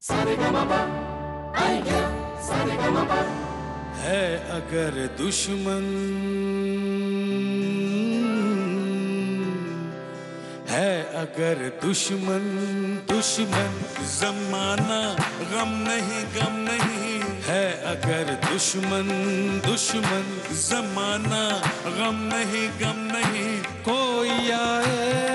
सारेगामापा आएंगे सारेगामापा। है अगर दुश्मन है अगर दुश्मन दुश्मन जमाना गम नहीं है अगर दुश्मन दुश्मन जमाना गम नहीं कोई आए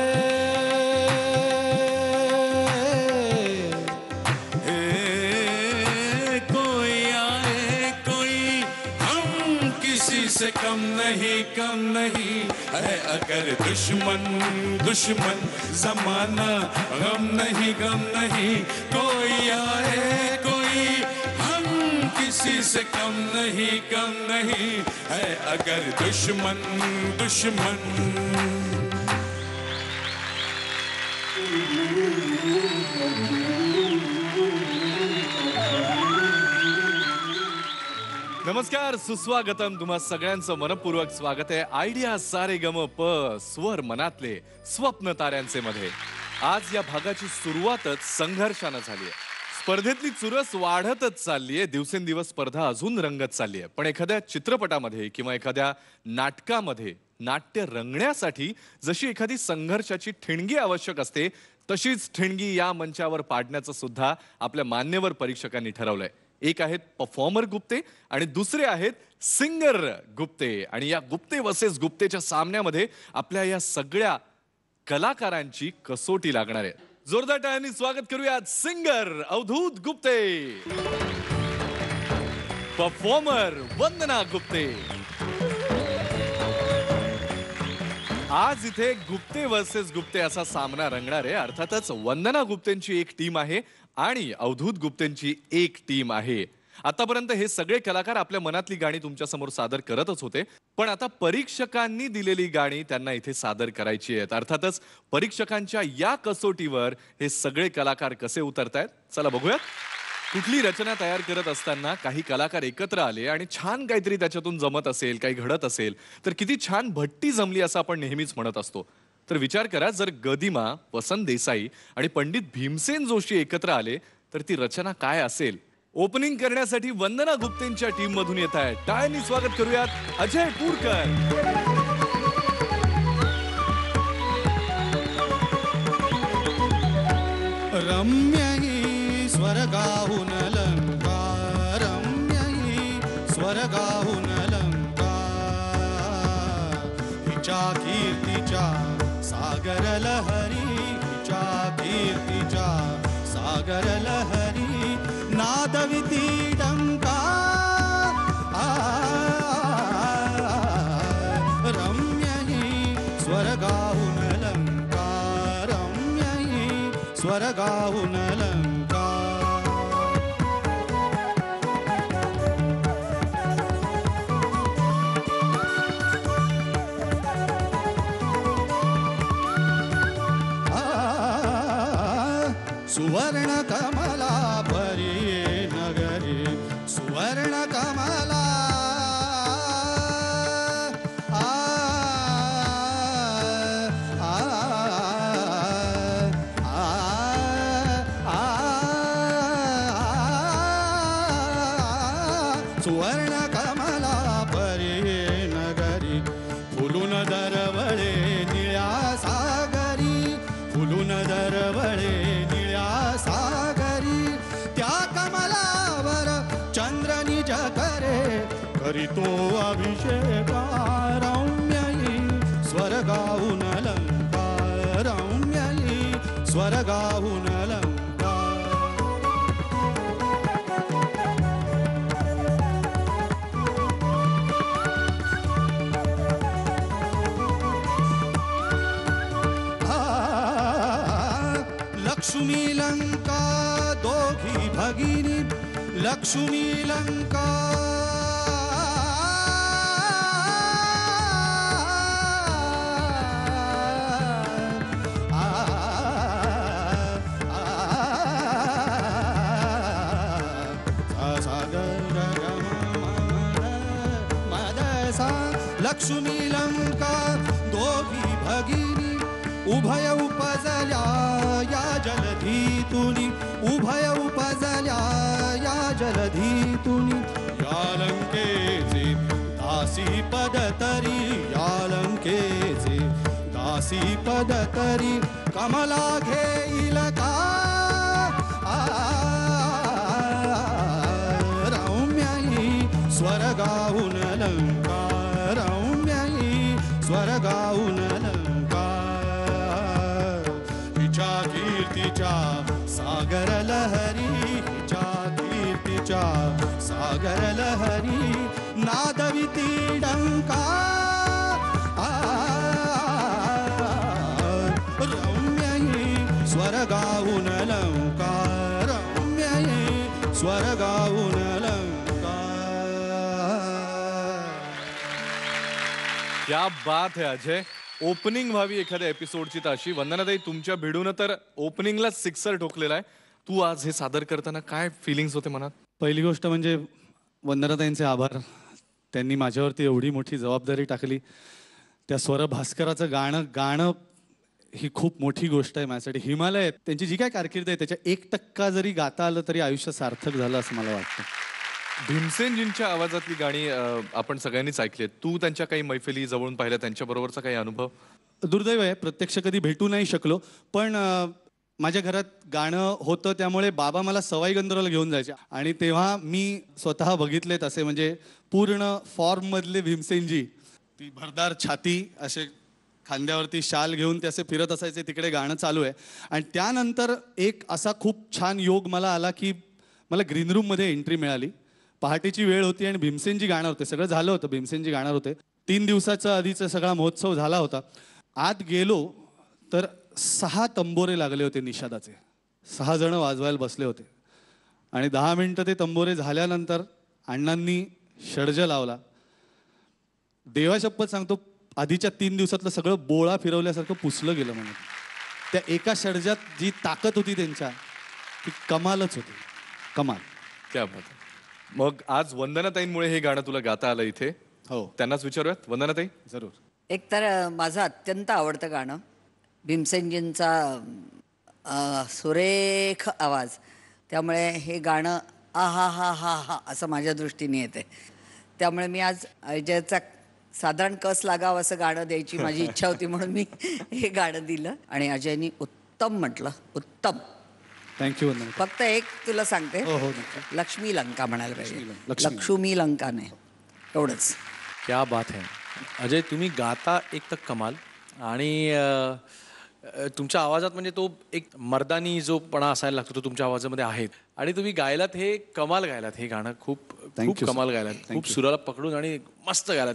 से कम नहीं है अगर दुश्मन दुश्मन जमाना गम नहीं कोई आए कोई हम किसी से कम नहीं है अगर दुश्मन दुश्मन। नमस्कार, सुस्वागतम. तुम्हा सगळ्यांचं मनपूर्वक स्वागत आहे आयडिया सारेगमप स्वर मनातले स्वप्न ताऱ्यांचे मध्ये. आज या भागाची सुरुवातच संघर्षानं झाली आहे. स्पर्धेतली चुरस वाढतच चालली आहे. दिवसेंदिवस स्पर्धा अजून रंगत चालली आहे. पण एखाद्या चित्रपटामध्ये किंवा एखाद्या नाटकामध्ये नाट्य रंगण्यासाठी जशी एखादी संघर्षाची ठिणगी आवश्यक असते तशीच ठिणगी या मंचावर पाडण्याचं सुद्धा आपल्या मान्यवर परीक्षकांनी ठरवलंय. एक आहेत परफॉर्मर गुप्ते आणि दुसरे आहेत सिंगर गुप्ते. आणि या गुप्ते वर्सेस गुप्तेच्या सामन्यामध्ये आपल्या या सगळ्या कलाकारांची कसोटी लागणार आहे. जोरदार टाळ्यांनी स्वागत करूयात सिंगर अवधूत गुप्ते, परफॉर्मर वंदना गुप्ते. आज इथे गुप्ते वर्सेस गुप्ते असा सामना रंगणार आहे. अर्थातच वंदना गुप्तेंची एक टीम आहे आणि अवधूत गुप्तेंची एक टीम आहे. आतापर्यंत हे सगळे कलाकार आपल्या मनातली गाणी तुमच्या समोर सादर करतच होते, पण आता परीक्षकांनी दिलेली गाणी त्यांना इथे सादर करायची आहेत. अर्थातच परीक्षकांच्या या कसोटीवर हे सगळे कलाकार कसे उतरतायत चला बघूयात. कुठली रचना तयार करत असताना काही कलाकार एकत्र आले आणि छान काहीतरी त्याच्यातून जमत असेल, काही घडत असेल तर किती छान भट्टी जमली असं आपण नेहमीच म्हणत असतो. तर विचार करा, जर गदिमा, वसंत देसाई आणि पंडित भीमसेन जोशी एकत्र आले तर ती रचना काय असेल. ओपनिंग करण्यासाठी वंदना गुप्तेंच्या टीम मधून येत आहे. टाळ्यांनी स्वागत करूयात अजय पूरकर. रम्यही स्वर्गाहून अलंकार, रम्यही स्वर्गाहून अलंकार, हिच्या कीर्तीच्या सागर लहरी, हिच्या कीर्तीच्या सागर लहरी, नादविती डंका. रम्यही स्वर्गाहून अलंकार, रम्यही स्वर्गाहून अलंकार. सुवर्ण कमला परी नगरी, सुवर्ण कमला सुवर्ण कमला परी नगरी, फुलून दरवळे निळ्या सागरी, फुलून दरवळे निळ्या सागरी, त्या कमलावर चंद्र निज करे, करीतो अभिषेक. रम्यही स्वर्गाहून अलंकार, रम्यही स्वर्गाहून अलंकार. लक्ष्मी लंका दोघी भगिनी, लक्ष्मी लंका लक्ष्मी लंका दोघी भगिनी, उभय उपजल्या या जलधीतुनी, उभय उपजल्या माजल्या या जलधीतुनी या लंकेचे दासी पद तरी या लंकेचे दासी पद तरी कमला घेईल का रौम्यई स्वर्गाहून लंका रौम्यई स्वर्गाहून लंका हिच्या कीर्तीच्या सागर लहरी हिच्या कीर्तीच्या सागर लहरी नादविती डंका रम्यई स्वर्गाहून लंका रम्यई स्वर्गाहून लंका. क्या बात है अजय. ओपनिंग व्हावी एखाद्या एपिसोडची तर अशी. वंदनाताई, तुमच्या भिडून तर ओपनिंगला सिक्सर ठोकलेला आहे. तू आज हे सादर करताना काय फिलिंग्स होते मनात? पहिली गोष्ट म्हणजे वंदनाताईंचे आभार. त्यांनी माझ्यावरती एवढी मोठी जबाबदारी टाकली. त्या स्वर भास्कराचं गाणं ही खूप मोठी गोष्ट आहे माझ्यासाठी. हिमालय त्यांची जी काय कारकीर्द आहे त्याच्या 1% जरी गाता आलं तरी आयुष्य सार्थक झालं असं मला वाटतं. भीमसेनजींच्या आवाजातली गाणी आपण सगळ्यांनीच ऐकली. तू त्यांच्या काही मैफिली जवळून पाहिल्या, त्यांच्याबरोबरचा काही अनुभव? दुर्दैव आहे, प्रत्यक्ष कधी भेटू नाही शकलो. पण माझ्या घरात गाणं होतं त्यामुळे बाबा मला सवाई गंधर्वला घेऊन जायचे आणि तेव्हा मी स्वतः बघितलेत असे म्हणजे पूर्ण फॉर्ममधले भीमसेनजी. ती भरदार छाती, असे खांद्यावरती शाल घेऊन ते असे फिरत असायचे, तिकडे गाणं चालू आहे. आणि त्यानंतर एक असा खूप छान योग मला आला की मला ग्रीन रूममध्ये एंट्री मिळाली. पहाटेची वेळ होती आणि भीमसेनजी गाणार होते. सगळं झालं होतं, भीमसेनजी गाणार होते. 3 दिवसाचा आधीचा सगळा महोत्सव झाला होता. आत गेलो तर 6 तंबोरे लागले होते निषादाचे. 6 जण वाजवायला बसले होते आणि 10 मिनिटं ते तंबोरे झाल्यानंतर अण्णांनी षड्ज लावला. देवाशपथ सांगतो, आधीच्या 3 दिवसातलं सगळं बोळा फिरवल्यासारखं पुसलं गेलं म्हणून. त्या एका षड्जात जी ताकद होती त्यांच्या, ती कमालच होती. कमाल. क्या बात आहे. मग आज वंदनाताईंमुळे हे गाणं तुला गाता आलं इथे. हो, त्यांनाच विचारूयात. वंदनाताई, जरूर. एक तर माझं अत्यंत आवडतं गाणं भीमसेनजींचा सुरेख आवाज. त्यामुळे हे गाणं आहा हा हा हा असं माझ्या दृष्टीने येते. त्यामुळे मी आज अजयचा साधारण कस लागावं असं गाणं द्यायची माझी इच्छा होती म्हणून मी हे गाणं दिलं आणि अजयनी उत्तम म्हटलं. उत्तम. थँक्यू वंदना. फक्त एक तुला सांगते, हो हो नक्की. लक्ष्मी लंका म्हणायला पाहिजे. लक्ष्मी. लक्ष्मी लंका नाही, एवढंच. क्या बात है अजय. तुम्ही गाता एक तर कमाल आणि तुमच्या आवाजात म्हणजे तो एक मर्दानी जो पणा असायला लागतो तो तुमच्या आवाजामध्ये आहे. आणि तुम्ही गायलात हे कमाल गायलात. हे गाणं खूप खूप कमाल गायलात. खूप सुराला पकडून आणि मस्त गायलात.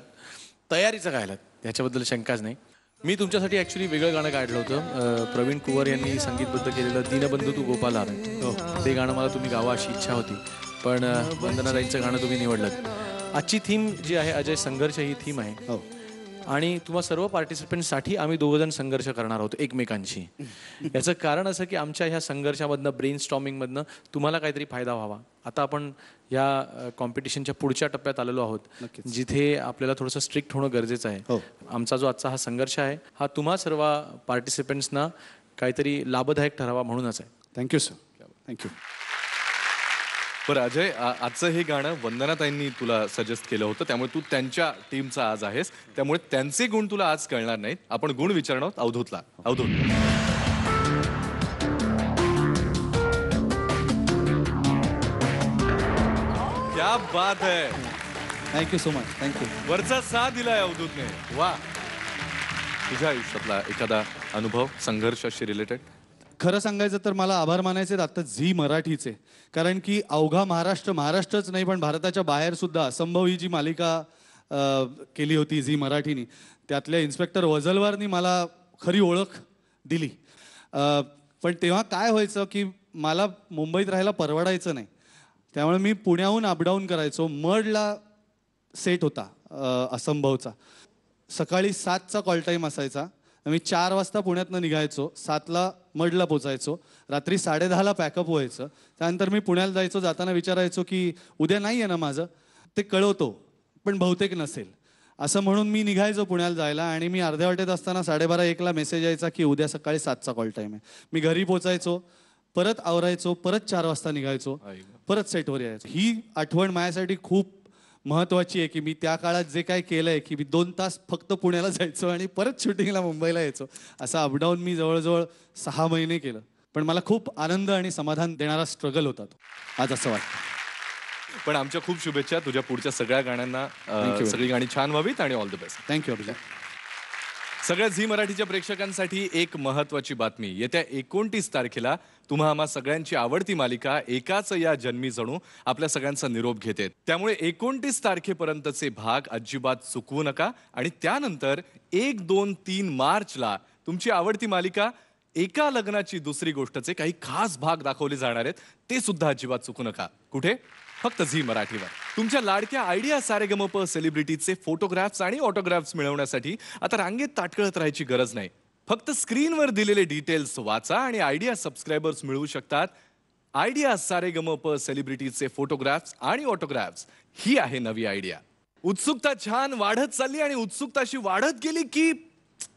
तयारीचं गायलात, त्याच्याबद्दल शंकाच नाही. मी तुमच्यासाठी ॲक्च्युली वेगळं गाणं काढलं होतं. प्रवीण कुंवर यांनी संगीतबद्ध केलेलं दीनबंधू तू गोपाल आर. ते गाणं मला तुम्ही गावा अशी इच्छा होती, पण वंदनाताईंचं गाणं तुम्ही निवडलं. आजची थीम जी आहे अजय, संघर्ष ही थीम आहे. हो. आणि तुम्हा सर्व पार्टिसिपेंटसाठी आम्ही 2 जण संघर्ष करणार आहोत एकमेकांशी. याचं कारण असं की आमच्या ह्या संघर्षामधनं, ब्रेन स्टॉर्मिंगमधनं तुम्हाला काहीतरी फायदा व्हावा. आता आपण या कॉम्पिटिशनच्या पुढच्या टप्प्यात आलेलो आहोत, जिथे आपल्याला थोडंसं स्ट्रिक्ट होणं गरजेचं आहे. हो. आमचा जो आजचा हा संघर्ष आहे हा तुम्हा सर्व पार्टिसिपेंट्सना काहीतरी लाभदायक ठरावा म्हणूनच आहे. Thank you sir. थँक्यू. बरं अजय, आजचं हे गाणं वंदनाताईंनी तुला सजेस्ट केलं होतं, त्यामुळे तू त्यांच्या टीमचा आज आहेस. त्यामुळे त्यांचे गुण तुला आज कळणार नाहीत. आपण गुण विचारणार आहोत अवधूतला. अवधूत, क्या बात है. Thank you so much. थँक्यू. वरचा साथ दिलाय अवधूतने. वा. तुझ्या आयुष्यातला एखादा अनुभव संघर्षाशी रिलेटेड? खरं सांगायचं तर मला आभार मानायचे आता झी मराठीचे. कारण की अवघा महाराष्ट्रच नाही पण भारताच्या बाहेर सुद्धा असंभव ही जी मालिका केली होती झी मराठीनी, त्यातल्या इन्स्पेक्टर वझलवारनी मला खरी ओळख दिली. पण तेव्हा काय व्हायचं की मला मुंबईत राहायला परवडायचं नाही. त्यामुळे मी पुण्याहून अपडाऊन करायचो. मडला सेट होता असंभवचा. सकाळी 7चा कॉल टाईम असायचा. मी 4 वाजता पुण्यातनं निघायचो, 7ला मडला पोचायचो, रात्री 10:30ला पॅकअप व्हायचं. त्यानंतर मी पुण्याला जायचो. जाताना विचारायचो की उद्या नाही आहे ना माझं, ते कळवतो पण बहुतेक नसेल असं म्हणून मी निघायचो पुण्याला जायला. आणि मी अर्ध्या वाटेत असताना 12:30-1ला मेसेज यायचा की उद्या सकाळी 7चा कॉल टाईम आहे. मी घरी पोचायचो, परत आवरायचो, परत 4 वाजता निघायचो, परत सेटवर यायचो. ही आठवण माझ्यासाठी खूप महत्वाची आहे की मी त्या काळात जे काय केलंय की मी 2 तास फक्त पुण्याला जायचो आणि परत शूटिंगला मुंबईला यायचो. असं अपडाऊन मी जवळजवळ 6 महिने केलं. पण मला खूप आनंद आणि समाधान देणारा स्ट्रगल होता तो, आज असं वाटतं. पण आमच्या खूप शुभेच्छा तुझ्या पुढच्या सगळ्या गाण्यांना. सगळी गाणी छान व्हावीत आणि ऑल द बेस्ट. थँक्यू अभिषेक. सगळ्या झी मराठीच्या प्रेक्षकांसाठी एक महत्वाची बातमी. येत्या 29 तारखेला तुम्हा आम्हा सगळ्यांची आवडती मालिका एकाच या जन्मी जणू आपल्या सगळ्यांचा निरोप घेते. त्यामुळे 29 तारखेपर्यंतचे भाग अजिबात चुकवू नका. आणि त्यानंतर 1, 2, 3 मार्चला तुमची आवडती मालिका एका लग्नाची दुसरी गोष्टचे काही खास भाग दाखवले जाणार आहेत. ते सुद्धा अजिबात चुकू नका. कुठे? फक्त झी मराठीवर. तुमच्या लाडक्या आयडिया सारेगमप सेलिब्रिटीचे फोटोग्राफ्स आणि ऑटोग्राफ्स मिळवण्यासाठी आता रांगेत ताटकळत राहायची गरज नाही. फक्त स्क्रीनवर दिलेले डिटेल्स वाचा आणि आयडिया सबस्क्रायबर्स मिळवू शकतात. आयडिया सारेगमप सेलिब्रिटीचे फोटोग्राफ्स आणि ऑटोग्राफ्स ही आहे नवी आयडिया. उत्सुकता छान वाढत चालली आणि उत्सुकता अशी वाढत गेली की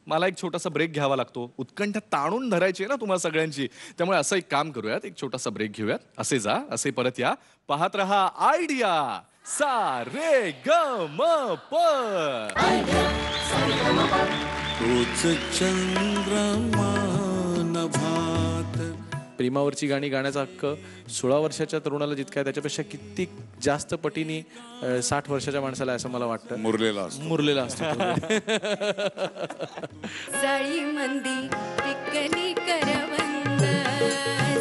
मला एक छोटासा ब्रेक घ्यावा लागतो. उत्कंठा ताणून धरायची आहे ना तुम्हाला सगळ्यांची. त्यामुळे असं एक काम करूयात, एक छोटासा ब्रेक घेऊयात. असे जा, असे परत या. पाहत रहा आयडिया सा रे ग म प. तोच चंद्रमा नभात. प्रेमावरची गाणी गाण्याचा हक्क 16 वर्षाच्या तरुणाला जितका आहे त्याच्यापेक्षा किती जास्त पटीने 60 वर्षाच्या माणसाला असं मला वाटतं मुरलेला असतो. जाळी मंदी पिकली करवंद,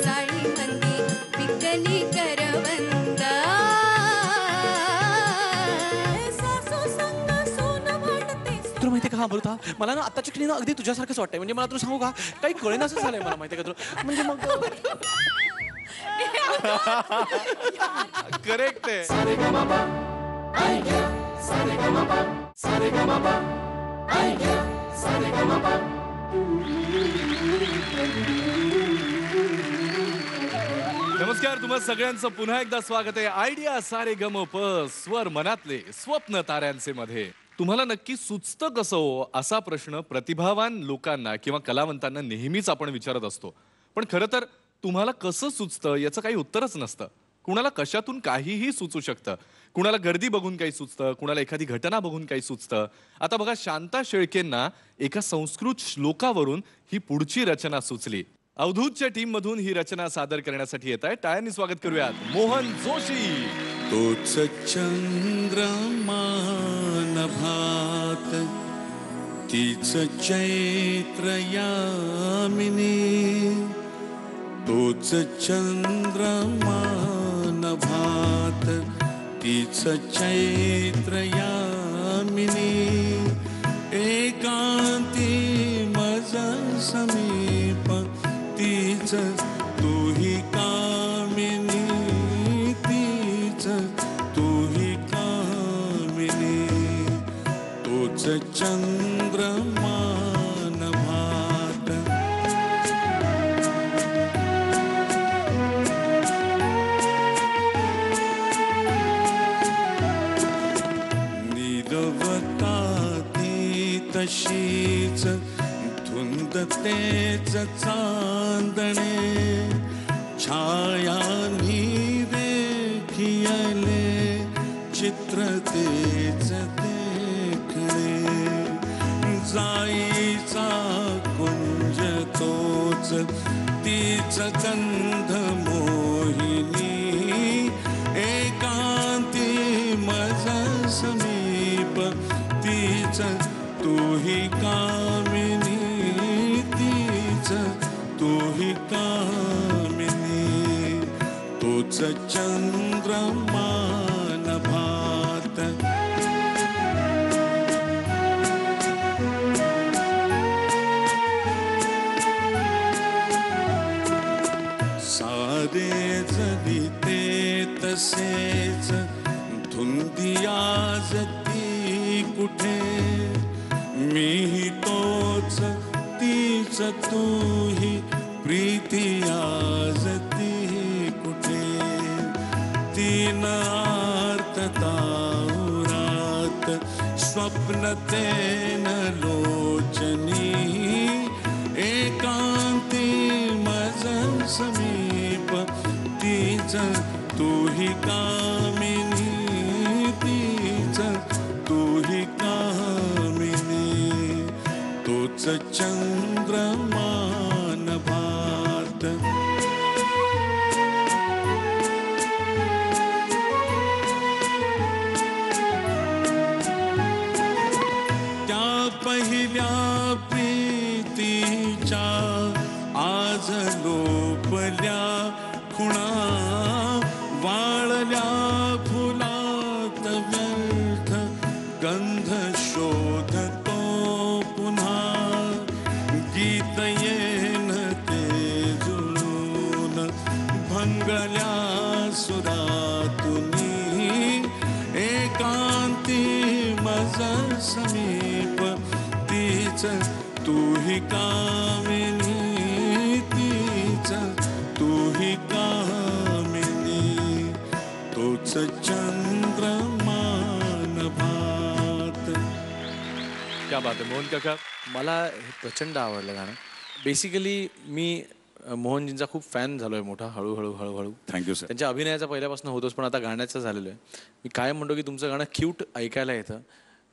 जाळी मंदी पिकली करवंद, सासू संग सून वाटते. तुला माहितीये का? हा बोलता मला ना आताच्या क्षणी ना अगदी तुझ्यासारखंच वाटतंय. म्हणजे मला तुला सांगू का, काही कळेना असं झालंय मला. माहितीये का तुला? म्हणजे मग करेक्ट आहे. नमस्कार, तुम्हा सगळ्यांचं पुन्हा एकदा स्वागत आहे आयडिया सारेगमप स्वर मनातले स्वप्न ताऱ्यांचे मध्ये. तुम्हाला नक्की सुचतं कसं हो, असा प्रश्न प्रतिभावान लोकांना किंवा कलावंतांना नेहमीच आपण विचारत असतो. पण खरं तर तुम्हाला कसं सुचतं याचं काही उत्तरच नसतं. कुणाला कशातून काहीही सुचू शकतं. कुणाला गर्दी बघून काही सुचतं, कुणाला एखादी घटना बघून काही सुचतं. आता बघा, शांता शेळकेंना एका संस्कृत श्लोकावरून ही पुढची रचना सुचली. अवधूतच्या टीम मधून ही रचना सादर करण्यासाठी येत आहे. टाळ्यांनी स्वागत करूयात मोहन जोशी. तोच चंद्रमा नभात, तीच चैत्र यामिनी. तोच चंद्रमा नभात, तीच चैत्र यामिनी. एकांती मज समीप, तीच तूही कामिनी. तीच तूही कामिनी. तोच चंद्रमा नभात. निरवता ती तशीच धुंद तेच चांदणे. छायांनी देखियले चित्र तेच देखणे. जाईचा कुंज तोच, तीच गंध मोहिनी. एकांती मज समीप, तीच तूही कामिनी. तीच तूही कामिनी. तोच चंद्रमा नभात. सारे जरी ते तसेच धुंदी आज ती कुठे. मीही तोच, तीच तूही, प्रीती आज ती कुठे. तीन आर्तता उरात, स्वप्न तेन लोचनी. एकांती मज समी तीच तू ही कामिनी तीच तू ही कामिनी तोच चंद्रमान भात त्या पहिल्या प्रीतीच्या आज लोपल्या खुणा वाळल्या फुलात व्यर्थ गंध शोधतो पुन्हा गीत येन ते जुळून भंगल्या सुरातुनी एकांती मज समीप तीच तू ही कामिनी तीच तू ही कामिनी तोच चंद्रमान भात. क्या बात आहे मोहन काका. मला हे प्रचंड आवडलं गाणं. बेसिकली मी मोहनजींचा खूप फॅन झालोय मोठा हळूहळू. Thank you sir. त्यांच्या अभिनयाचा पहिल्यापासून होतोच, पण आता गाण्याचं झालेलं आहे. मी कायम म्हणतो की तुमचं गाणं क्यूट ऐकायला येतं,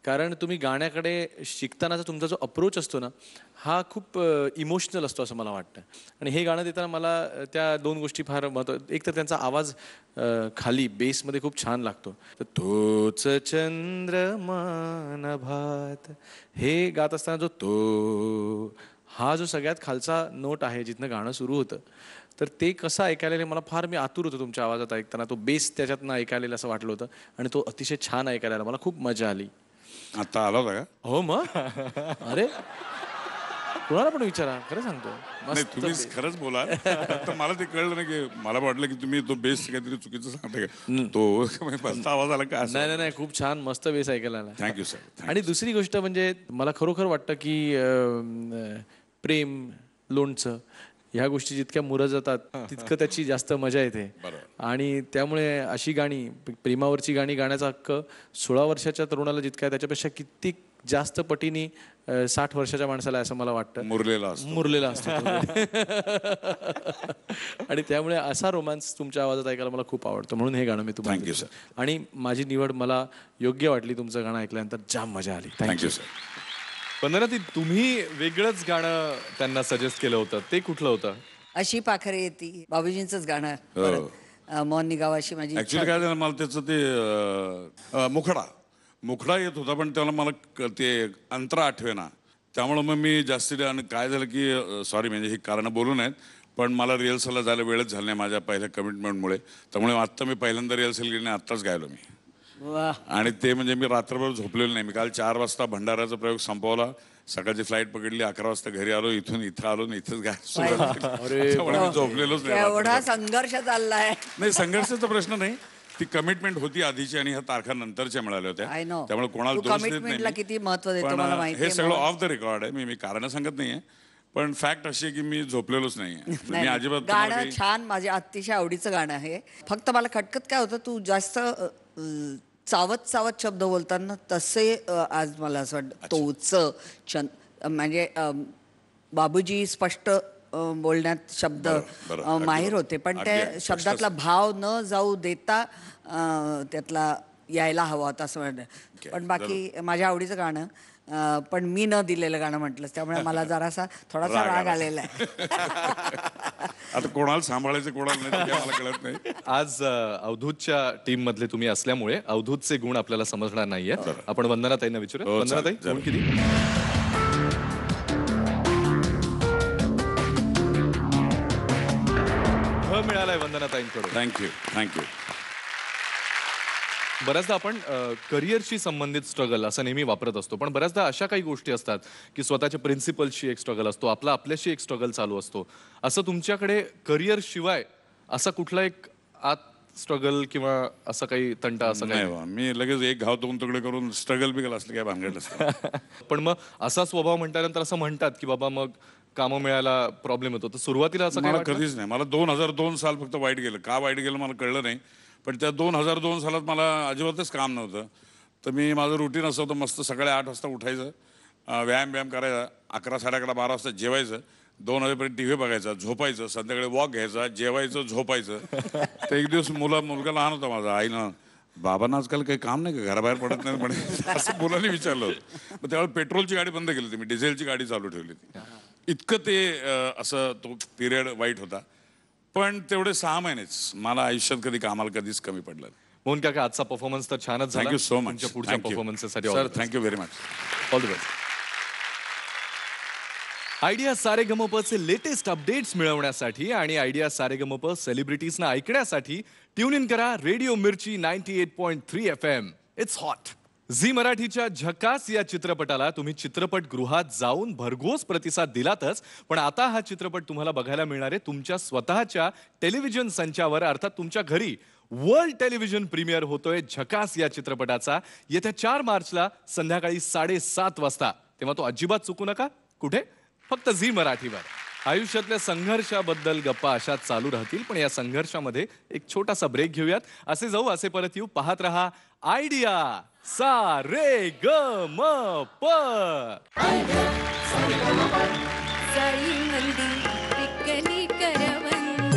कारण तुम्ही गाण्याकडे शिकतानाचा तुमचा जो अप्रोच असतो ना, हा खूप इमोशनल असतो असं मला वाटतं. आणि हे गाणं देताना मला त्या दोन गोष्टी फार एक तर त्यांचा आवाज खाली बेसमध्ये खूप छान लागतो. तर तोच चंद्रमान भात हे गात असताना जो तो हा जो सगळ्यात खालचा नोट आहे जिथनं गाणं सुरू होतं, तर ते कसं ऐकायला मला फार मी आतुर होतो तुमच्या आवाजात ऐकताना. तो बेस त्याच्यातनं ऐकायला असं वाटलं होतं आणि तो अतिशय छान ऐकायला आला. मला खूप मजा आली. आता आला होता का? हो मग. अरे कुणाला पण विचारा, खरं सांगतो. नाही तुम्ही खरंच बोला. तर मला ते कळलं नाही की मला वाटलं की तुम्ही तो बेस काहीतरी चुकीचं सांगता का तो फक्त आवाज आला का? नाही खूप छान मस्त बेस ऐकायला आला. Thank you sir. आणि दुसरी गोष्ट म्हणजे मला खरोखर वाटतं की प्रेम लोणचं ह्या गोष्टी जितक्या मुरत जातात तितकं त्याची जास्त मजा येते. आणि त्यामुळे अशी गाणी, प्रेमावरची गाणी गाण्याचा हक्क 16 वर्षाच्या तरुणाला जितका आहे त्याच्यापेक्षा किती जास्त पटीने 60 वर्षाच्या माणसाला असं मला वाटतं मुरलेला असतो. आणि त्यामुळे असा रोमांस तुमच्या आवाजात ऐकायला मला खूप आवडतं, म्हणून हे गाणं मी तुम्हाला. Thank you sir. आणि माझी निवड मला योग्य वाटली. तुमचं गाणं ऐकल्यानंतर जाम मजा आली. Thank you sir. वंदनाताई, तुम्ही वेगळंच गाणं त्यांना सजेस्ट केलं होतं, ते कुठलं होतं? अशी पाखरे येती, बाबूजींचंच गाणं. परत मोहन निगाव अशी माझी ऍक्च्युली काय झालं, मला त्याचं ते मुखडा येत होता, पण त्याला मला ते अंतरा आठवेना. त्यामुळं मग मी जास्तीत आणि काय झालं की सॉरी म्हणजे ही कारणं बोलू नयेत, पण मला रिहर्सलला जायला वेळच झाला नाही माझ्या पहिल्या कमिटमेंटमुळे. त्यामुळे आत्ता मी पहिल्यांदा रिहर्सल केली नाही, आत्ताच गायलो मी. आणि ते म्हणजे मी रात्रभर झोपलेलो नाही. मी काल 4 वाजता भंडाऱ्याचा प्रयोग संपवला, सकाळची फ्लाईट पकडली, 11 वाजता घरी आलो, इथून इथं आलो, इथंच गाय झोपलेलोच नाही. एवढा संघर्ष चाललाय. नाही संघर्षाचा प्रश्न नाही, ती कमिटमेंट होती आधीची आणि ह्या तारखा नंतरच्या मिळाल्या होत्या, त्यामुळे कोणाला दोष देत नाही. किती महत्व देतो पण मला माहिती हे सगळं ऑफ द रेकॉर्ड आहे, मी कारण सांगत नाहीये, पण फॅक्ट अशी आहे की मी झोपलेलोच नाहीये. मी अजिबात गाणं छान, माझ्या अतिशय आवडीचं गाणं आहे. फक्त मला खटकत काय होतं, तू जास्त चावत शब्द बोलताना तसे आज मला असं वाटतं तोच म्हणजे बाबूजी स्पष्ट बोलण्यात शब्द माहीर होते, पण त्या शब्दातला भाव न जाऊ देता त्यातला यायला हवा होता असं वाटतं. पण बाकी माझ्या आवडीचं गाणं, पण मी न दिलेलं गाणं म्हटलं, त्यामुळे मला जरासा थोडासा राग आलेला आहे. आता कोणाला सांभाळायचं कोणाला नाही मला कळत नाही. आज अवधूतच्या टीम मधले तुम्ही असल्यामुळे अवधूतचे गुण आपल्याला समजणार नाहीये. आपण वंदनाताईंना विचारूया. वंदनाताई, गुण किती? मिळालाय वंदनाताईंकडून. थँक्यू. बऱ्याचदा आपण करिअरशी संबंधित स्ट्रगल असं नेहमी वापरत असतो, पण बऱ्याचदा अशा काही गोष्टी असतात की स्वतःच्या प्रिन्सिपल्सशी एक स्ट्रगल असतो, आपल्याशी एक स्ट्रगल चालू असतो. असं तुमच्याकडे करिअर शिवाय असा कुठला एक आत स्ट्रगल किंवा असं काही तंटा असं नाही? मी लगेच एक घाव 2 तुकडे करून स्ट्रगल बिगल असलं काय भानगड नसतं. पण मग असा स्वभाव म्हटल्यानंतर असं म्हणतात की बाबा मग कामं मिळायला प्रॉब्लेम येतो, तर सुरुवातीला असं मला कधीच नाही. मला 2002 साल फक्त वाईट गेलं. का वाईट गेलं मला कळलं नाही, पण त्या 2002 सालात मला अजिबातच काम नव्हतं. तर मी माझं रुटीन असं होतं, मस्त सकाळी 8 वाजता उठायचं, व्यायाम करायचा, 11, 11:30, 12 वाजता जेवायचं 2 वाजेपर्यंत टी व्ही बघायचा, झोपायचं, संध्याकाळी वॉक घ्यायचा, जेवायचं, झोपायचं. तर एक दिवस मुलगा लहान होता माझा, आईनं बाबांना आजकाल काही काम नाही का, घराबाहेर पडत नाही म्हणे, असं मुलांनी विचारलं होतं. मग त्यावेळेला पेट्रोलची गाडी बंद केली होती मी, डिझेलची गाडी चालू ठेवली होती. इतकं ते असं तो पिरियड वाईट होता. पण तेवढे 6 महिनेच मला आयुष्यात कधी कामाला कधीच कमी पडलं नाही. मोहन काका, आजचा परफॉर्मन्स तर छानच झाला. Thank you so much. तुमच्या पुढच्या परफॉर्मन्ससाठी sir, thank you very much. All the best. Idea सारेगमपचे लेटेस्ट अपडेट्स मिळवण्यासाठी आणि आयडिया सारेगमप सेलिब्रिटीजना ऐकण्यासाठी ट्यून इन करा रेडिओ मिर्ची 98.3 FM. It's hot. झी मराठीच्या झकास या चित्रपटाला तुम्ही चित्रपटगृहात जाऊन भरघोस प्रतिसाद दिलातच, पण आता हा चित्रपट तुम्हाला बघायला मिळणार आहे तुमच्या स्वतःच्या टेलिव्हिजन संचावर, अर्थात तुमच्या घरी. वर्ल्ड टेलिव्हिजन प्रीमियर होतोय झकास या चित्रपटाचा येत्या 4 मार्चला संध्याकाळी 7:30 वाजता. तेव्हा तो अजिबात चुकू नका. कुठे? फक्त झी मराठीवर. आयुष्यातल्या संघर्षाबद्दल गप्पा अशाच चालू राहतील, पण या संघर्षामध्ये एक छोटासा ब्रेक घेऊयात. असे जाऊ, असे परत येऊ. पाहत रहा आयडिया सा रे ग म प. जाळी मंदी पिकली करवंद,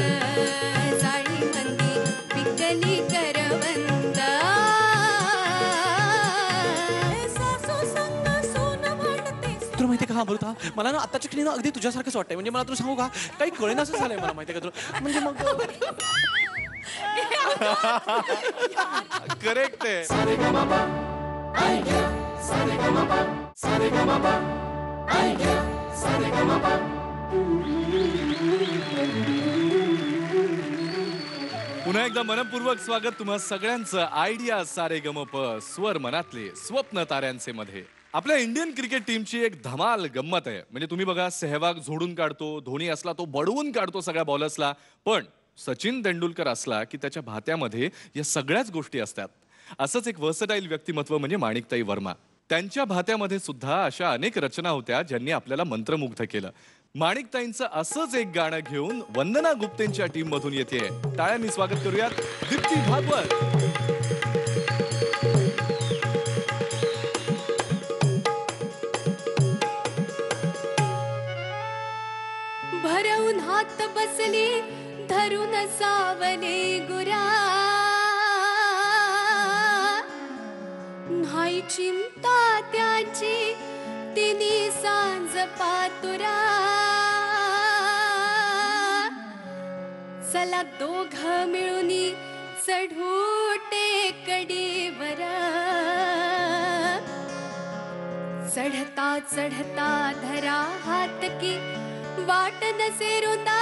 जाळी मंदी पिकली करवंद. सासू संग सून म्हणते. तुला माहिती का हा अमृता, मला ना आताच्या क्षणी ना अगदी तुझ्यासारखंच वाटतंय. म्हणजे मला तुला सांगू का, काही कळेना असं झालंय मला, माहिती का तुला. म्हणजे मग करेक्ट आहे. Idea, Saregama, Saregama, Idea, Saregama. पुन्हा एकदा मनपूर्वक स्वागत तुम्हा सगळ्यांचं आयडिया सारेगमप स्वर मनातले स्वप्न ताऱ्यांचे मध्ये. आपल्या इंडियन क्रिकेट टीमची एक धमाल गंमत आहे. म्हणजे तुम्ही बघा, सेहवाग झोडून काढतो, धोनी असला तो बडवून काढतो सगळ्या बॉलर्सला, पण सचिन तेंडुलकर असला की त्याच्या भात्यामध्ये या सगळ्याच गोष्टी असतात. असंच एक वर्सटाईल व्यक्तिमत्व म्हणजे माणिकताई वर्मा. त्यांच्या भात्यामध्ये सुद्धा अशा अनेक रचना होत्या ज्यांनी आपल्याला मंत्रमुग्ध केलं. माणिकताईंचं असंच एक गाणं घेऊन वंदना गुप्तेंच्या टीम मधून येते. टाळ्यांनी स्वागत करूयात दीप्ती भागवत. भरवून हात बसली धरून सावले गुरा, नाही चिंता त्याची तिनी सांज पातुरा. चला दोघ मिळून चढू टेकडीवर, चढता चढता धरा हात की वाट नसे रुंदा.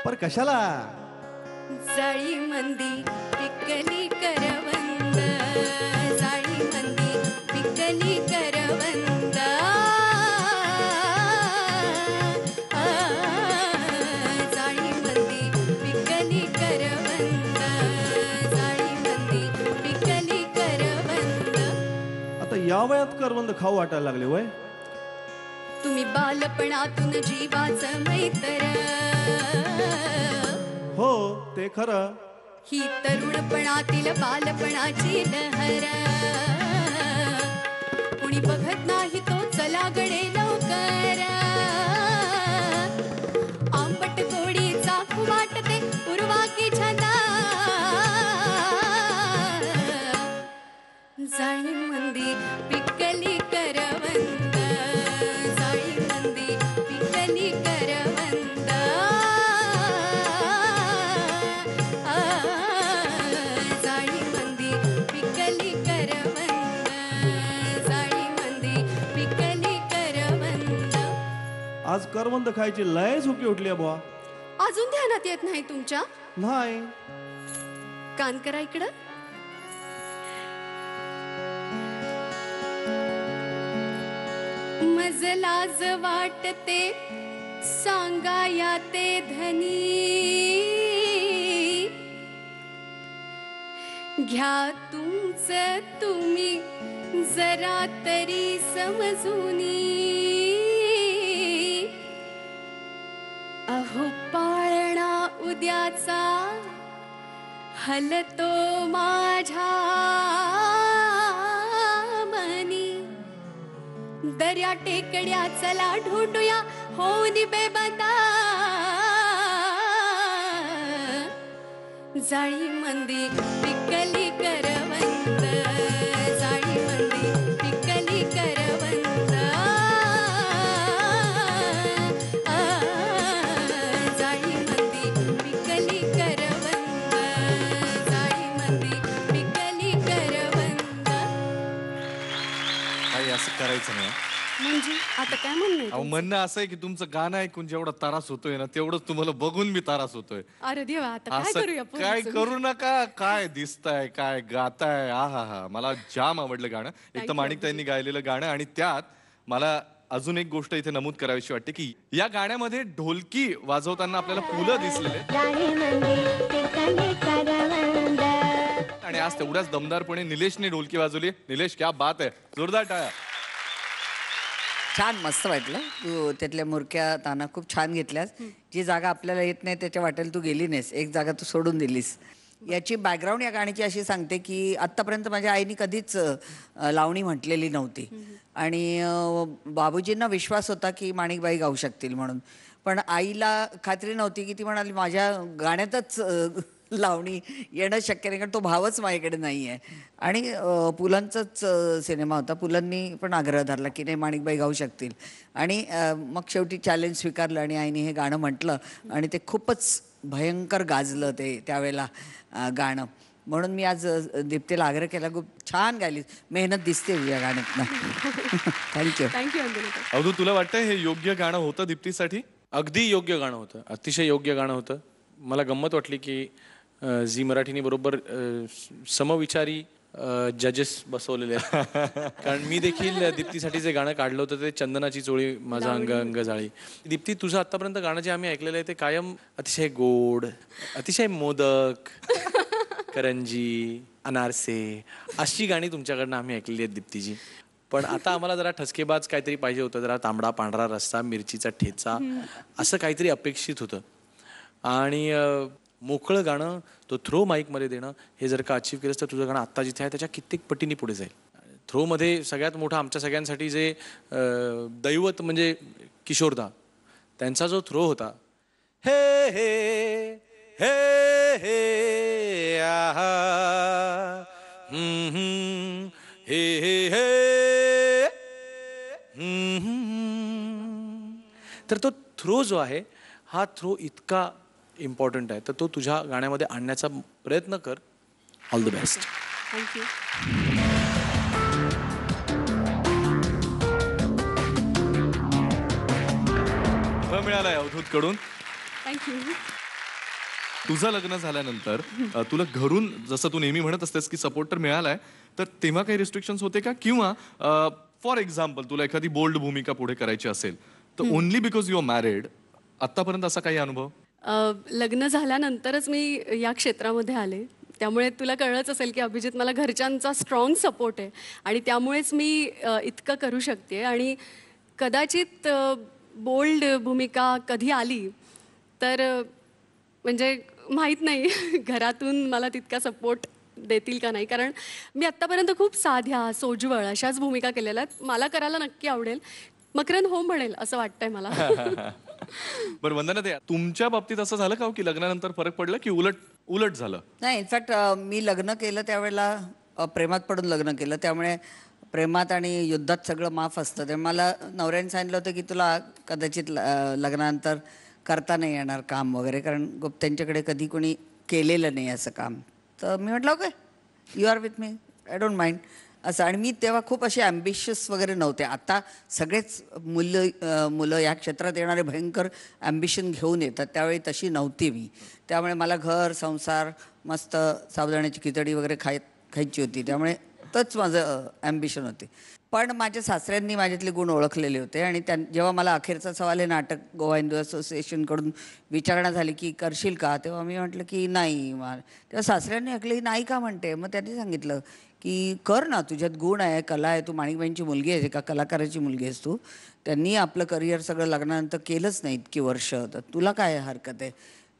पर कशाला? जाळी मंदी पिकली करवंद, जाळी मंदी पिकली करवंद. जाळी मंदी पिकली करवंद, जाळी मंदी पिकली करवंद. आता या वयात करवंद खाऊ वाटायला लागले वय. तुम्ही बालपणातून जीवाचं मैत्र, हो ते खरं. ही तरुणपणातील बालपणाची लहर. कुणी बघत नाही तो चला गडे लवकर. आंबट गोडी चाकू वाटते उर्वा की छंदा. जाळी मंदी पिकली करवंद, जाळी मंदी पिकली करवंद. जाळी मंदी पिकली करवंद, जाळी मंदी पिकली करवंद. आज करवंद खायची लय झुकी उठली आहे बुवा. अजून ध्यानात येत नाही तुमच्या? नाही. कान करा इकडं. मजलाज वाटते सांगाया ते धनी, घ्या तुमचं तुम्ही जरा तरी समजूनी. अहो पाळणा उद्याचा हलतो माझ्या मनी. दर्या टेकड्या चला ढूंढूया होऊन बेबंदा जाळी मंदी पिकली करवंद जाळी मंदी पिकली करवंद जाळी मंदी पिकली करवंद जाळी मंदी पिकली करवंद. काही असं करायचं नाही. म्हणजे आता काय म्हणणं अहो म्हणणं असं आहे की तुमचं गाणं ऐकून जेवढा त्रास होतोय ना तेवढंच तुम्हाला बघून मी त्रास होतोय. अरे देवा आता काय असं करूया काय पुढचं? करू नका. काय दिसताय काय गाताय हा मला जाम आवडलं गाणं. एक तर you, माणिकताईंनी गायलेलं गाणं आणि त्यात मला अजून एक गोष्ट इथे नमूद करावीशी वाटते की या गाण्यामध्ये ढोलकी वाजवताना आपल्याला पुलं दिसलेले आणि आज तेवढ्याच दमदारपणे निलेशने ढोलकी वाजवली. निलेश क्या बात आहे. जोरदार टाळ्या. छान मस्त वाटलं तू त्यातल्या मुरक्या ताना खूप छान घेतल्यास. जी जागा आपल्याला येत नाही त्याच्या वाटेल तू गेली नाहीस, एक जागा तू सोडून दिलीस. याची बॅकग्राऊंड या गाण्याची अशी सांगते की आत्तापर्यंत माझ्या आईने कधीच लावणी म्हटलेली नव्हती आणि बाबूजींना विश्वास होता की माणिकबाई गाऊ शकतील म्हणून, पण आईला खात्री नव्हती की ती म्हणाली माझ्या गाण्यातच लावणी येणं शक्य नाही कारण तो भावच माझ्याकडे नाही आहे. आणि पुलंचाच सिनेमा होता. पुलंनी पण आग्रह धरला की नाही माणिकबाई गाऊ शकतील आणि मग शेवटी चॅलेंज स्वीकारलं आणि आईने हे गाणं म्हटलं आणि ते खूपच भयंकर गाजलं ते त्यावेळेला गाणं. म्हणून मी आज दीप्तीला आग्रह केला खूप छान गायली, मेहनत दिसते या गाण्यात. थँक्यू. थँक्यू. अवधू तुला वाटतंय हे योग्य गाणं होतं दीप्तीसाठी? अगदी योग्य गाणं होतं, अतिशय योग्य गाणं होतं. मला गंमत वाटली की झी मराठीने बरोबर समविचारी जजेस बसवलेले आहेत. कारण मी देखील दीप्तीसाठी जे गाणं काढलं होतं ते चंदनाची चोळी माझा अंग अंग जाळी. दीप्ती तुझं आतापर्यंत गाणं जे आम्ही ऐकलेलं आहे ते कायम अतिशय गोड, अतिशय मोदक, करंजी, अनारसे अशी गाणी तुमच्याकडनं आम्ही ऐकलेली आहेत दीप्तीजी. पण आता आम्हाला जरा ठसकेबाज काहीतरी पाहिजे होतं, जरा तांबडा पांढरा रस्सा, मिरचीचा ठेचा असं काहीतरी अपेक्षित होतं. आणि मोकळं गाणं तो थ्रो माईकमध्ये देणं हे जर का अचीव केलंस तर तुझं गाणं आत्ता जिथे आहे त्याच्या कित्येक पटीने पुढे जाईल. थ्रोमध्ये सगळ्यात मोठा आमच्या सगळ्यांसाठी जे दैवत म्हणजे किशोरदा त्यांचा जो थ्रो होता हे हे हे हे आहा हे हे हे तर तो थ्रो जो आहे हा थ्रो इतका इम्पॉर्टंट आहे तर तो तुझ्या गाण्यामध्ये आणण्याचा प्रयत्न कर. All the best. थँक्यू. मिळालाय अवधूत कडून. थँक्यू. तुझं लग्न झाल्यानंतर तुला घरून जसं तू नेहमी म्हणत असतेस की सपोर्ट तर मिळालाय, तर तेव्हा काही रिस्ट्रिक्शन्स होते का? किंवा फॉर एक्झाम्पल तुला एखादी बोल्ड भूमिका पुढे करायची असेल तर only because you are married, आतापर्यंत असा काही अनुभव? लग्न झाल्यानंतरच मी या क्षेत्रामध्ये आले, त्यामुळे तुला कळलंच असेल की अभिजित मला घरच्यांचा स्ट्रॉंग सपोर्ट आहे आणि त्यामुळेच मी इतकं करू शकते. आणि कदाचित बोल्ड भूमिका कधी आली तर म्हणजे माहीत नाही घरातून मला तितका सपोर्ट देतील का नाही, कारण मी आत्तापर्यंत खूप साध्या सोज्वळ अशाच भूमिका केलेल्या आहेत. मला करायला नक्की आवडेल, मकरंद हो म्हणेल असं वाटतंय मला. बरं वंदना, ते तुमच्या बाबतीत असं झालं का की लग्नानंतर फरक पडला की उलट झालं? नाही, इनफॅक्ट मी लग्न केलं त्यावेळेला प्रेमात पडून लग्न केलं, त्यामुळे प्रेमात आणि युद्धात सगळं माफ असतं. ते मला नवऱ्याने सांगितलं होतं की तुला कदाचित लग्नानंतर करता नाही येणार काम वगैरे, कारण त्यांच्याकडे कधी कोणी केलेलं नाही असं काम. तर मी म्हटलं okay, you are with me, I don't mind असं. आणि मी तेव्हा खूप असे ॲम्बिशियस वगैरे नव्हते. आता सगळेच मुलं या क्षेत्रात येणारे भयंकर ॲम्बिशन घेऊन येतात, त्यावेळी तशी नव्हती मी. त्यामुळे मला घर संसार मस्त साबुदाण्याची खिचडी वगैरे खायची होती, त्यामुळे तोच माझं ॲम्बिशन होते. पण माझ्या सासऱ्यांनी माझ्यातले गुण ओळखलेले होते आणि जेव्हा मला अखेरचा सवाल हे नाटक गोवा हिंदू असोसिएशनकडून विचारणा झाली की करशील का, तेव्हा मी म्हटलं की नाही. तेव्हा सासऱ्यांनी ऐकलं नाही का म्हणते. मग त्यांनी सांगितलं की कर ना, तुझ्यात गुण आहे, कला आहे, तू माणिकबाईंची मुलगी आहेस, एका कलाकाराची मुलगी आहेस तू. त्यांनी आपलं करिअर सगळं लग्नानंतर केलंच नाही इतकी वर्ष, तर तुला काय हरकत आहे.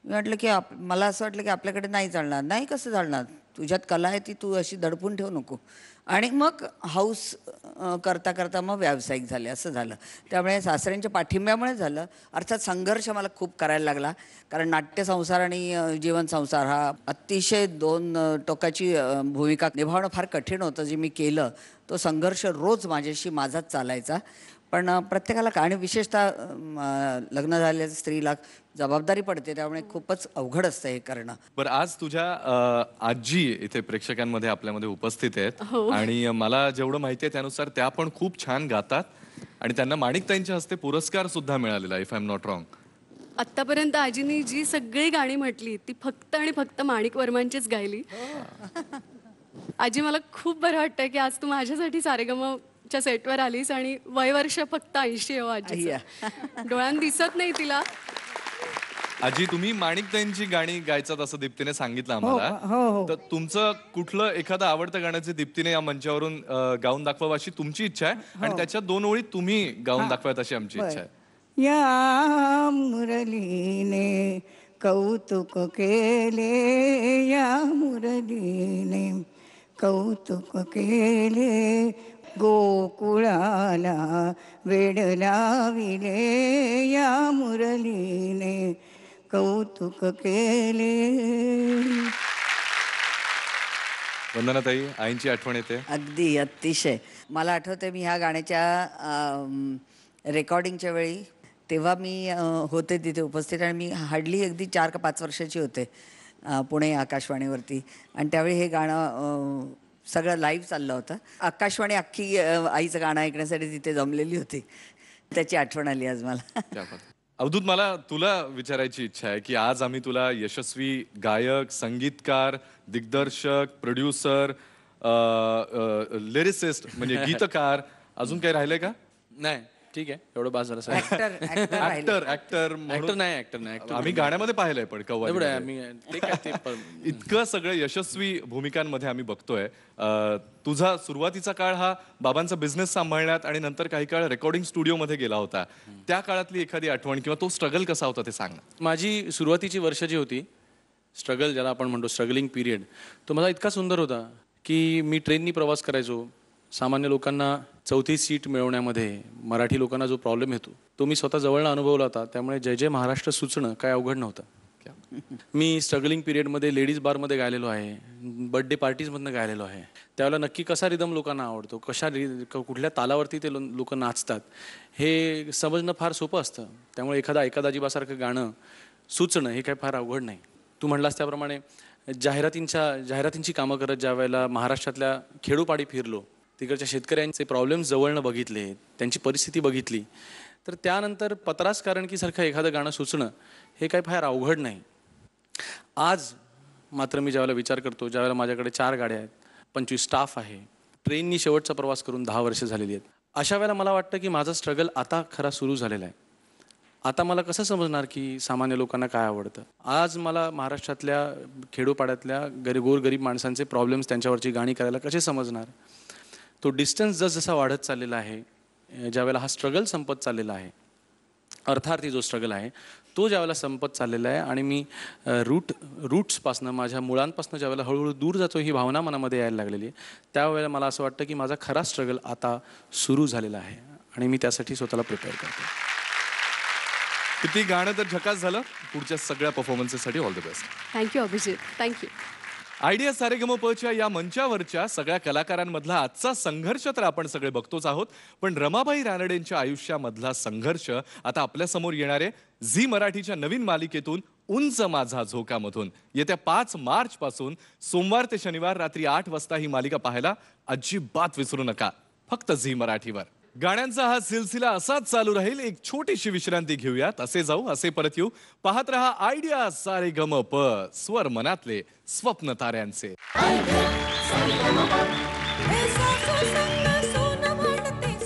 मी म्हटलं की मला असं वाटलं की आपल्याकडे नाही चालणार. नाही कसं चालणार, तुझ्यात कला आहे ती तू अशी दडपून ठेवू नको. आणि मग हाऊस करता करता मग व्यावसायिक झाले, असं झालं. त्यामुळे सासऱ्यांच्या पाठिंब्यामुळे झालं. अर्थात संघर्ष मला खूप करायला लागला, कारण नाट्यसंसार आणि जीवनसंसार हा अतिशय 2 टोकाची भूमिका निभावणं फार कठीण होतं. जे मी केलं तो संघर्ष रोज माझ्याशी माझाच चालायचा. पण प्रत्येकाला आणि विशेषतः लग्न झालेल्या स्त्रीला जबाबदारी पडते, त्यामुळे खूपच अवघड असतं हे करणं. बरं, आज तुझ्या आजी इथे प्रेक्षकांमध्ये आपल्यामध्ये उपस्थित आहेत आणि मला जेवढं माहिती आहे त्यानुसार त्या पण खूप छान गातात आणि त्यांना माणिकताईंच्या हस्ते पुरस्कार सुद्धा मिळालेला, if I am not wrong. आत्तापर्यंत आजीनी जी सगळी गाणी म्हटली ती फक्त आणि फक्त माणिक वर्मांचीच गायली. आजी, मला खूप बरं वाटतंय की आज तू माझ्यासाठी सारेगमच्या सेटवर आलीस आणि वयवर्ष फक्त 80 हो आजी. डोळ्यात दिसत नाही तिला. आजी, तुम्ही माणिकताईंची गाणी गायचात असं दीप्तीने सांगितलं आम्हाला. तर तुमचं कुठलं एखादं आवडतं गाण्याचे दीप्तीने या मंचावरून गाऊन दाखवावं अशी तुमची इच्छा आहे आणि त्याच्या 2 ओळी तुम्ही गाऊन दाखवायत अशी आमची इच्छा आहे. या मुरलीने कौतुक केले, या मुरलीने कौतुक केले, गोकुळाला वेड लाविले, या मुरलीने कौतुक केले. वंदनाताई, आईंची आठवण येते? अगदी, अतिशय. मला आठवतं मी ह्या गाण्याच्या रेकॉर्डिंगच्या वेळी, तेव्हा मी होते तिथे उपस्थित आणि मी हार्डली अगदी 4 का 5 वर्षाची होते पुणे आकाशवाणीवरती. आणि त्यावेळी हे गाणं सगळं लाईव्ह चाललं होतं. आकाशवाणी अख्खी आईचं गाणं ऐकण्यासाठी तिथे जमलेली होती. त्याची आठवण आली आज मला. अवधूत, मला तुला विचारायची इच्छा आहे की आज आम्ही तुला यशस्वी गायक, संगीतकार, दिग्दर्शक, प्रोड्युसर, लिरिसिस्ट म्हणजे गीतकार, अजून काही राहिलंय का? नाही, ठीक आहे, एवढं बास झालं. ऍक्टर नाही. आम्ही गाण्यामध्ये पाहिलंय पण आम्ही इतकं सगळं यशस्वी भूमिकांमध्ये आम्ही बघतोय. तुझा सुरुवातीचा काळ हा बाबांचा बिझनेस सांभाळण्यात आणि नंतर काही काळ रेकॉर्डिंग स्टुडिओमध्ये गेला होता. त्या काळातली एखादी आठवण किंवा तो स्ट्रगल कसा होता ते सांग. माझी सुरुवातीची वर्ष जी होती, स्ट्रगल ज्याला आपण म्हणतो, स्ट्रगलिंग पिरियड, तो मला इतका सुंदर होता की मी ट्रेननी प्रवास करायचो. सामान्य लोकांना 4थी सीट मिळवण्यामध्ये मराठी लोकांना जो प्रॉब्लेम येतो तो मी स्वतः जवळनं अनुभवला होता. त्यामुळे जय जय महाराष्ट्र सुचणं काय अवघड नव्हतं. मी स्ट्रगलिंग पिरियडमध्ये लेडीज बारमध्ये गायलेलो आहे, बर्थडे पार्टीजमधनं गायलेलो आहे. त्यावेळेला नक्की कसा रिदम लोकांना आवडतो, कुठल्या तालावरती ते लोक नाचतात हे समजणं फार सोपं असतं. त्यामुळे एका दाजीबासारखं गाणं सुचणं हे काय फार अवघड नाही. तू म्हणलास त्याप्रमाणे जाहिरातींची कामं करत ज्या वेळेला महाराष्ट्रातल्या खेडोपाडी फिरलो, तिकडच्या शेतकऱ्यांचे प्रॉब्लेम्स जवळनं बघितले, त्यांची परिस्थिती बघितली, तर त्यानंतर पत्रास कारण की सारखं एखादं गाणं सुचणं हे काही फार अवघड नाही. आज मात्र मी ज्यावेळेला विचार करतो, ज्यावेळेला माझ्याकडे 4 गाड्या आहेत, 25 स्टाफ आहे, ट्रेननी शेवटचा प्रवास करून 10 वर्ष झालेली आहेत, अशा वेळेला मला वाटतं की माझा स्ट्रगल आता खरा सुरू झालेला आहे. आता मला कसं समजणार की सामान्य लोकांना काय आवडतं. आज मला महाराष्ट्रातल्या खेडोपाड्यातल्या गोरगरीब माणसांचे प्रॉब्लेम्स, त्यांच्यावरची गाणी करायला कसे समजणार. तो डिस्टन्स जसजसा वाढत चाललेला आहे, ज्यावेळेला हा स्ट्रगल संपत चाललेला आहे, अर्थार्थी जो स्ट्रगल आहे तो ज्यावेळेला संपत चाललेला आहे आणि मी रूट्सपासनं, माझ्या मुळांपासनं ज्यावेळेला हळूहळू दूर जातो ही भावना मनामध्ये यायला लागलेली आहे, त्यावेळेला मला असं वाटतं की माझा खरा स्ट्रगल आता सुरू झालेला आहे आणि मी त्यासाठी स्वतःला प्रिपेअर करतो. किती गाणं तर झकास झालं. पुढच्या सगळ्या परफॉर्मन्सेससाठी all the best. Thank you Abhijit, thank you. Idea सारेगमपच्या या मंचावरच्या सगळ्या कलाकारांमधला आजचा संघर्ष तर आपण सगळे बघतोच आहोत, पण रमाबाई रानडेंच्या आयुष्यामधला संघर्ष आता आपल्यासमोर येणारे झी मराठीच्या नवीन मालिकेतून उंच माझा झोकामधून येत्या 5 मार्च पासून सोमवार ते शनिवार रात्री 8 वाजता ही मालिका पाहायला अजिबात विसरू नका, फक्त झी मराठीवर. गाण्यांचा हा सिलसिला असाच चालू राहील. एक छोटीशी विश्रांती घेऊयात, असे जाऊ असे परत येऊ. पाहत रहा आयडिया सारेगमप, स्वर मनातले स्वप्न ताऱ्यांचे.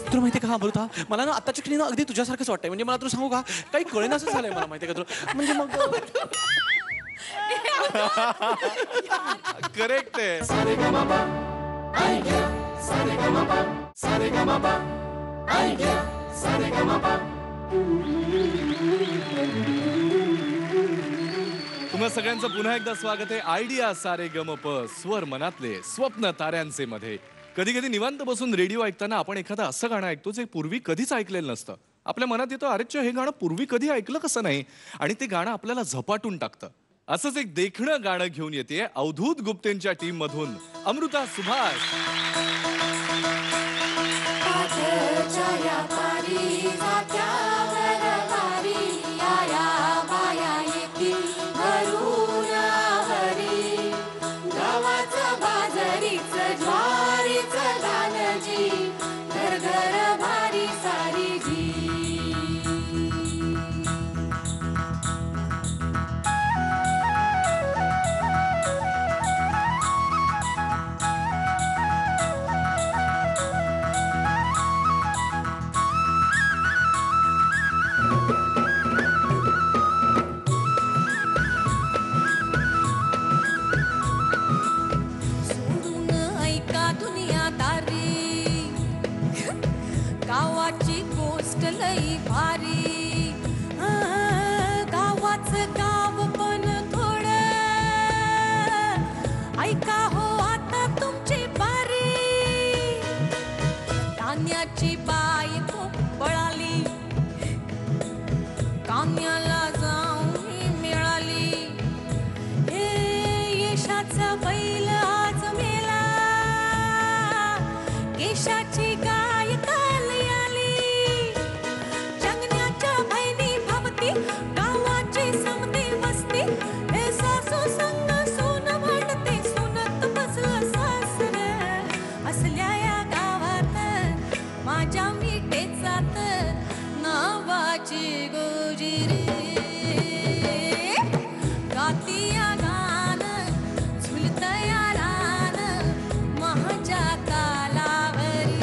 तुला माहिती का अमृता, मला ना आताच्या क्षणी अगदी तुझ्यासारखंच वाटतंय. म्हणजे मला तुला सांगू का, काही कळेना असं झालंय मला, माहिती का तुला. म्हणजे मग करेक्ट आहे. तुम्हा सगळ्यांचं पुन्हा एकदा स्वागत आहे आयडिया सारे गम प स्वर मनातले स्वप्न ताऱ्यांचे मध्ये. कधी कधी निवांत बसून रेडिओ ऐकताना आपण एखादं असं गाणं ऐकतो जे पूर्वी कधीच ऐकलेलं नसतं. आपल्या मनात येतो अरेच्चा हे गाणं पूर्वी कधी ऐकलं कसं नाही, आणि ते गाणं आपल्याला झपाटून टाकतं. असंच एक देखणं गाणं घेऊन येते अवधूत गुप्तेंच्या टीम मधून अमृता सुभाष. गावाची गोष्ट लई भारी, गावाचं गाव पण थोडं ऐका हो आता तुमची बारी. धान्याची बाई खूप पळाली, काम्याला जाऊन मिळाली. हे यशाचा बैल आज मेला, केशाची गाय काल आली. जंगण्याच्या बहिणी भवती गावाची समधी वस्ती. हे सासू संग सून म्हणते सुनत बसलं सासर. असल्या या गावात माझ्या मिठेचात नावाची गोजिरी. गातिया गान झुलतया रान माझ्या तालावरी.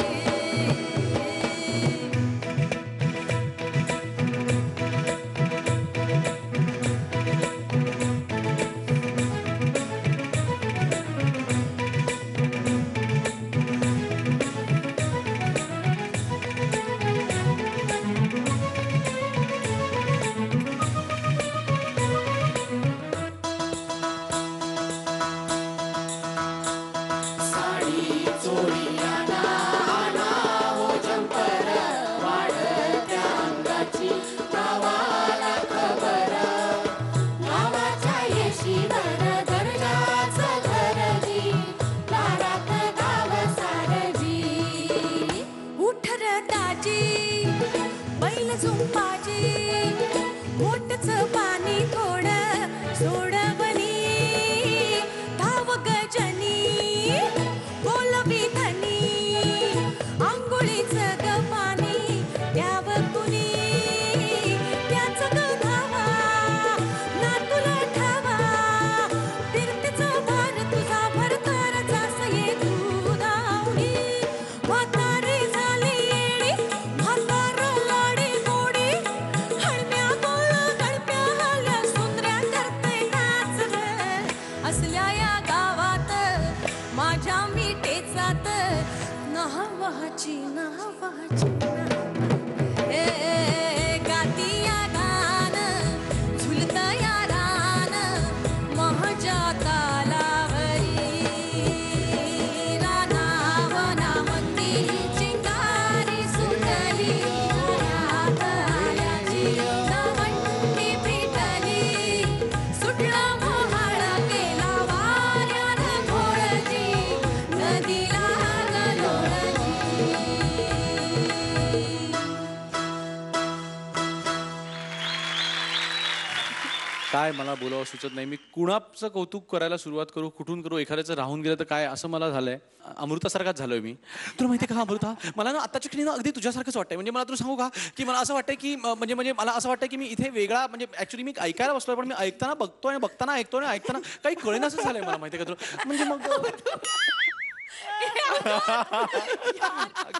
काय मला बोलावं सुचत नाही. मी कुणाचं कौतुक करायला सुरुवात करू, कुठून करू, एखाद्याचं राहून गेलं तर काय, असं मला झालंय. अमृतासारखाच झालोय मी. तुला माहिती आहे का अमृता, मला ना आत्ताच्या क्षणी ना अगदी तुझ्यासारखंच वाटतंय. म्हणजे मला तुला सांगू का की मला असं वाटतंय की म्हणजे मला असं वाटतं की मी इथे वेगळा, म्हणजे ऍक्च्युली मी ऐकायला बसलोय पण मी ऐकताना बघतोय आणि बघताना ऐकतोय आणि ऐकताना काही कळेना असं झालंय मला. माहिती आहे का तुला, म्हणजे मग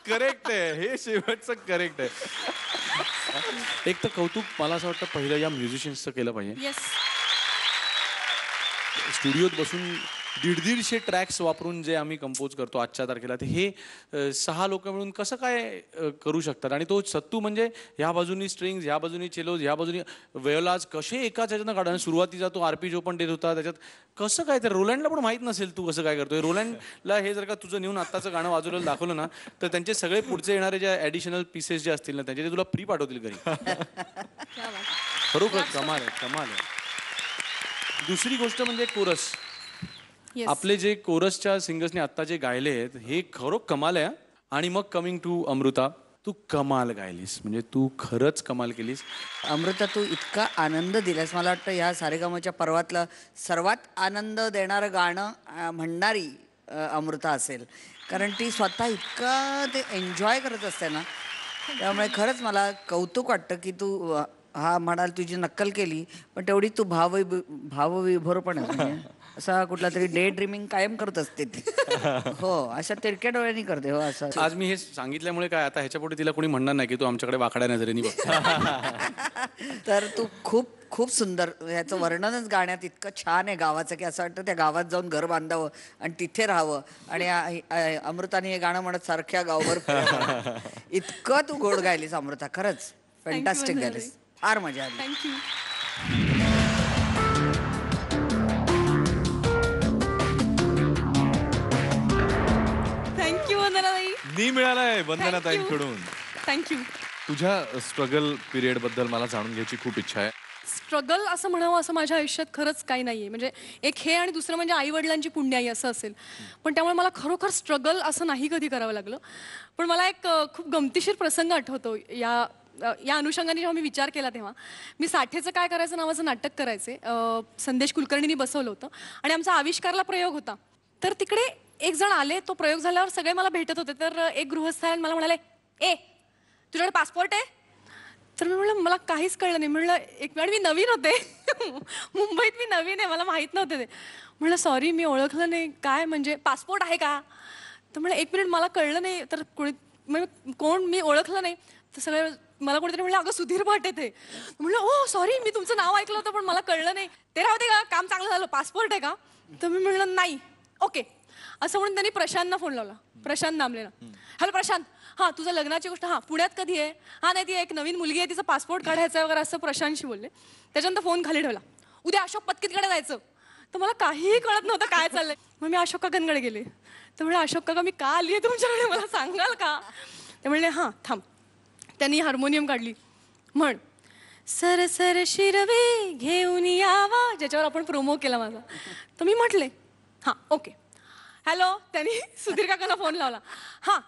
करेक्ट आहे हे, शेवटचं करेक्ट आहे. एक तर कौतुक मला असं वाटतं पहिलं या म्युझिशियन्सचं केलं पाहिजे. येस, स्टुडिओत बसून 150 ट्रॅक्स वापरून जे आम्ही कंपोज करतो आजच्या तारखेला, ते हे 6 लोक मिळून कसं काय करू शकतात? आणि तो सत्तू म्हणजे ह्या बाजूनी स्ट्रिंग्स, ह्या बाजूनी चेलोज, ह्या बाजूनी वेयोलाज कसे एकाच ह्याच्यानं काढा. सुरुवातीचा तो आरपीजो पण देत होता त्याच्यात. कसं काय? तर रोलँडला पण माहीत नसेल तू कसं काय करतोय. रोलँडला हे जर का तुझं नेऊन आत्ताचं गाणं वाजवलेलं दाखवलं ना, तर त्यांचे सगळे पुढचे येणारे जे ॲडिशनल पीसेस जे असतील ना, त्याचे ते तुला फ्री पाठवतील घरी. खरोखर कमाल आहे, कमाल आहे. दुसरी गोष्ट म्हणजे कोरस. आपले जे कोरसच्या सिंगर्सने आत्ता जे गायले आहेत हे खरोखर कमाल आहे. आणि मग कमिंग टू अमृता, तू कमाल गायलीस, म्हणजे तू खरंच कमाल केलीस. अमृता, तू इतका आनंद दिलास. मला वाटतं ह्या सारेगमच्या पर्वातलं सर्वात आनंद देणारं गाणं म्हणणारी अमृता असेल, कारण ती स्वतः इतकं ते एन्जॉय करत असते ना. त्यामुळे खरंच मला कौतुक वाटतं की तू हा म्हणाल तुझी नक्कल केली, पण तेवढी तू भावविभोर पण आहे. म्हणजे असा कुठला तरी डे ड्रीमिंग कायम करत असते ती. हो, अशा तिरक्या डोळ्यांनी करते. हो, असं आज मी हे सांगितल्यामुळे काय आता ह्याच्या पुढे तिला कोणी म्हणणार नाही की तू आमच्याकडे वाकड्या नजरेने बघ. तर तू खूप खूप सुंदर, ह्याचं वर्णनच गाण्यात इतकं छान आहे गावाचं की असं वाटतं त्या गावात जाऊन घर बांधावं आणि तिथे राहावं. आणि अमृताने हे गाणं म्हणत सारख्या गावभर फिरावं. इतकं तू गोड गायलीस अमृता, खरंच फॅन्टास्टिक गायलीस, फार मजा आली. थँक्यू. थँक्यू वंदनाताई. नी मिळालाय वंदनाताईंकडून. थँक्यू. तुझ्या स्ट्रगल पिरियड बद्दल मला जाणून घ्यायची खूप इच्छा आहे. स्ट्रगल असं म्हणावं असं माझ्या आयुष्यात खरंच काही नाही आहे. म्हणजे एक हे आणि दुसरं म्हणजे आईवडिलांची पुण्याई असं असेल. पण त्यामुळे मला खरोखर स्ट्रगल असं नाही कधी करावं लागलं. पण मला एक खूप गमतीशीर प्रसंग आठवतो. या अनुषंगाने जेव्हा मी विचार केला तेव्हा मी साठेचं काय करायचं नावाचं नाटक करायचे. संदेश कुलकर्णींनी बसवलं होतं आणि आमचा आविष्कारला प्रयोग होता. तर तिकडे एक जण आले, तो प्रयोग झाल्यावर सगळे मला भेटत होते. तर एक गृहस्थ आले मला म्हणाले, ए तुझ्याकडे पासपोर्ट आहे? तर मी म्हणलं मला काहीच कळलं नाही. म्हणलं एक वेळ मी नवीन होते मुंबईत, मी नवीन आहे, मला माहीत नव्हते ते. म्हणलं सॉरी मी ओळखलं नाही. काय म्हणजे पासपोर्ट आहे का? तर म्हणलं एक मिनिट मला कळलं नाही. तर कोण मी ओळखलं नाही. तर सगळं मला कोणीतरी म्हणलं अगं सुधीर भाटे ते. म्हणलं ओ सॉरी मी तुमचं नाव ऐकलं होतं पण मला कळलं नाही. ते राहते का, काम चांगलं झालं, पासपोर्ट आहे का? तर मी म्हणलं नाही. ओके असं म्हणून त्यांनी प्रशांतला फोन लावला, प्रशांत नामलेला. हॅलो प्रशांत, हां तुझं लग्नाची गोष्ट, हां पुण्यात कधी आहे? हां नाही ती एक नवीन मुलगी आहे, तिचा पासपोर्ट काढायचा वगैरे असं प्रशांतशी बोलले. त्याच्यानंतर फोन खाली ठेवला. उद्या अशोक पत्कीतकडे जायचं. तर मला काहीही कळत नव्हतं काय चाललंय. मग मी अशोक काकांकडे गेले. तर म्हणलं अशोक काका मी का आली आहे तुमच्याकडे, मला सांगाल का? ते म्हणले हां थांब. त्यांनी हार्मोनियम काढली. म्हण सर सर शिरवे घेऊन यावा, ज्याच्यावर आपण प्रोमो केला माझा. तर मी म्हटले हां ओके. हॅलो, त्यांनी सुधीर काकांना फोन लावला. हां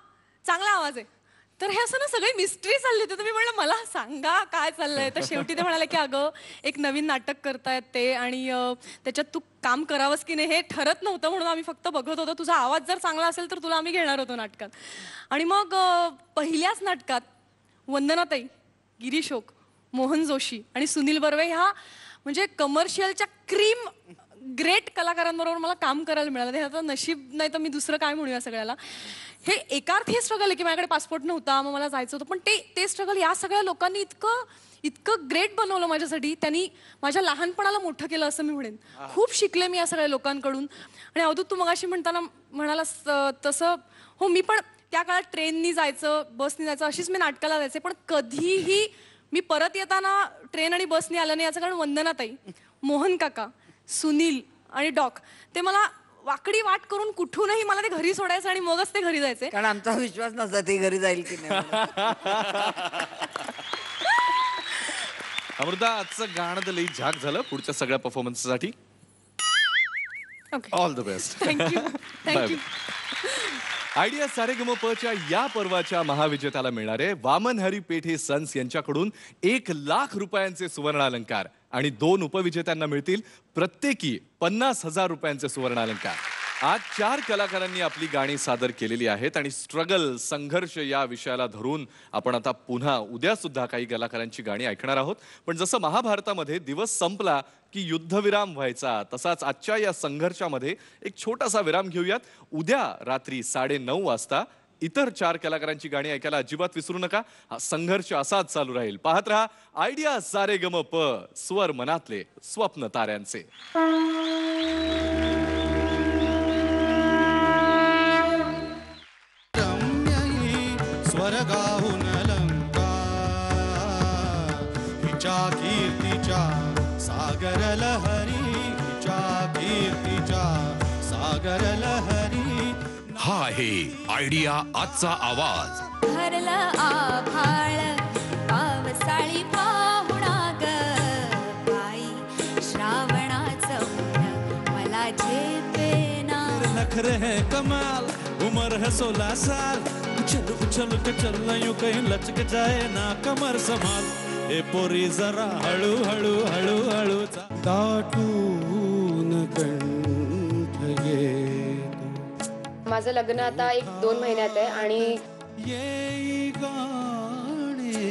चांगला आवाज आहे. तर हे असं ना सगळी मिस्ट्री चालली होती. तुम्ही म्हणलं मला सांगा काय चाललंय. तर शेवटी ते म्हणाले की अगं एक नवीन नाटक करतायत ते आणि त्याच्यात तू काम करावंस की नाही हे ठरत नव्हतं, म्हणून आम्ही फक्त बघत होतो. तुझा आवाज जर चांगला असेल तर तुला आम्ही घेणार होतो नाटकात. आणि मग पहिल्याच नाटकात वंदनाताई, गिरीश ओक, मोहन जोशी आणि सुनील बर्वे ह्या म्हणजे कमर्शियलच्या क्रीम ग्रेट कलाकारांबरोबर मला काम करायला मिळालं. हे आता नशीब नाही तर मी दुसरं काय म्हणूया सगळ्याला. हे एकार्थी स्ट्रगल आहे की माझ्याकडे पासपोर्ट नव्हता, मग मला जायचं होतं. पण ते स्ट्रगल या सगळ्या लोकांनी इतकं ग्रेट बनवलं माझ्यासाठी. त्यांनी माझ्या लहानपणाला मोठं केलं असं मी म्हणेन. खूप शिकले मी या सगळ्या लोकांकडून. आणि अवधूत तू मगाशी म्हणताना म्हणालास तसं हो, मी पण त्या काळात ट्रेननी जायचं, बसनी जायचं, अशीच मी नाटकाला जायचे. पण कधीही मी परत येताना ट्रेन आणि बसनी आलं नाही. याचं कारण वंदनाताई, मोहन काका, सुनील आणि डॉक ते मला वाकडी वाट करून कुठूनही मला ते घरी सोडायचं आणि मगच ते घरी जायचे. कारण आमचा विश्वास नसता ते घरी जाईल की नाही. अमृता, आजचं गाणं तर लई झाक झालं. पुढच्या सगळ्या परफॉर्मन्ससाठी all the best. Thank you. Thank you. Idea सारेगमपच्या या पर्वाच्या महाविजेत्याला मिळणारे वामन हरी पेठे सन्स यांच्याकडून 1,00,000 रुपयांचे सुवर्णालंकार आणि 2 उपविजेत्यांना मिळतील प्रत्येकी 50,000 रुपयांचे सुवर्णालंकार. आज 4 कलाकारांनी आपली गाणी सादर केलेली आहेत आणि स्ट्रगल, संघर्ष या विषयाला धरून आपण आता पुन्हा उद्या सुद्धा काही कलाकारांची गाणी ऐकणार आहोत. पण जसं महाभारतामध्ये दिवस संपला की युद्धविराम व्हायचा, तसाच आजच्या या संघर्षामध्ये एक छोटासा विराम घेऊयात. उद्या रात्री 9:30 वाजता इतर 4 कलाकारांची गाणी ऐकायला अजिबात विसरू नका. हा संघर्ष असाच चालू राहील. पाहत रहा आयडिया सारेगमप, स्वर मनातले, स्वप्न ताऱ्यांचे. स्वर्गाहून लंका हिच्या कीर्तीच्या सागर लहरी हिच्या कीर्तीच्या सागर लहरी. हा आहे आयडिया आजचा आवाज. हरलं आभाळ पावसाळी पाहुणा ग बाई श्रावणाचं ऊन मला झेपेना. नखरे है कमाल उम्र है 16 साल उछल उछल के चलना यूं कहीं लचक जाए ना कमर संभाल. ए पोरी जरा हळू हळू हळू हळू दाटून कंठ येतो. माझं लग्न आता 1-2 महिन्यात आहे आणि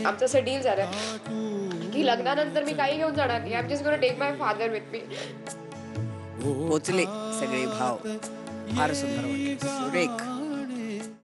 आमचं असं डील झालं की लग्नानंतर मी काही घेऊन जाणार नाही. I am just gonna take my father with me. पोचले सगळे भाव. फार सुंदर वाटलं. सुरेख.